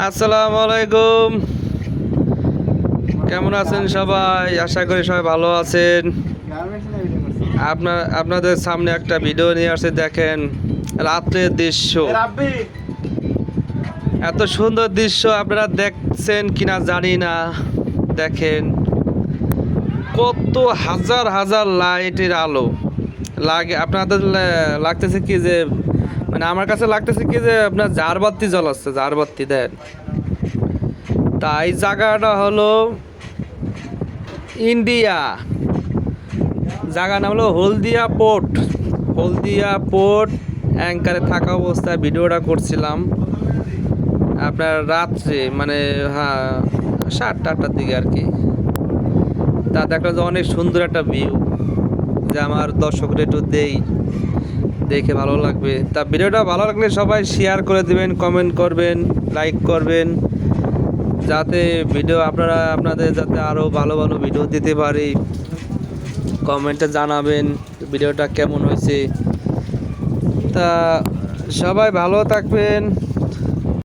আসসালামু আলাইকুম। কেমন আছেন সবাই? আশা করি সবাই ভালো আছেন। আপনাদের সামনে একটা ভিডিও নিয়ে আসছে, দেখেন রাত্রের দৃশ্য। এত সুন্দর দৃশ্য আপনারা দেখছেন কিনা জানি না। দেখেন কত হাজার হাজার লাইটের আলো লাগে। আপনাদের লাগতেছে কি যে, মানে আমার কাছে লাগতেছে কি যে আপনার ঝাড়বাতি জ্বলাচ্ছে, ঝাড়বাতি দেন। তাই জায়গাটা হলো ইন্ডিয়া, জায়গার নাম হলো হলদিয়া পোর্ট। হলদিয়া পোর্ট অ্যাঙ্কারে থাকা অবস্থায় ভিডিওটা করছিলাম আপনার রাত্রে, মানে হ্যাঁ 7টা-8টার দিকে আর কি। তা দেখলাম যে অনেক সুন্দর একটা ভিউ, যে আমার দর্শকরা একটু দেখে ভালো লাগবে। তা ভিডিওটা ভালো লাগলে সবাই শেয়ার করে দিবেন, কমেন্ট করবেন, লাইক করবেন, যাতে ভিডিও আপনাদের যাতে আরও ভালো ভালো ভিডিও দিতে পারি। কমেন্টে জানাবেন ভিডিওটা কেমন হয়েছে। তা সবাই ভালো থাকবেন।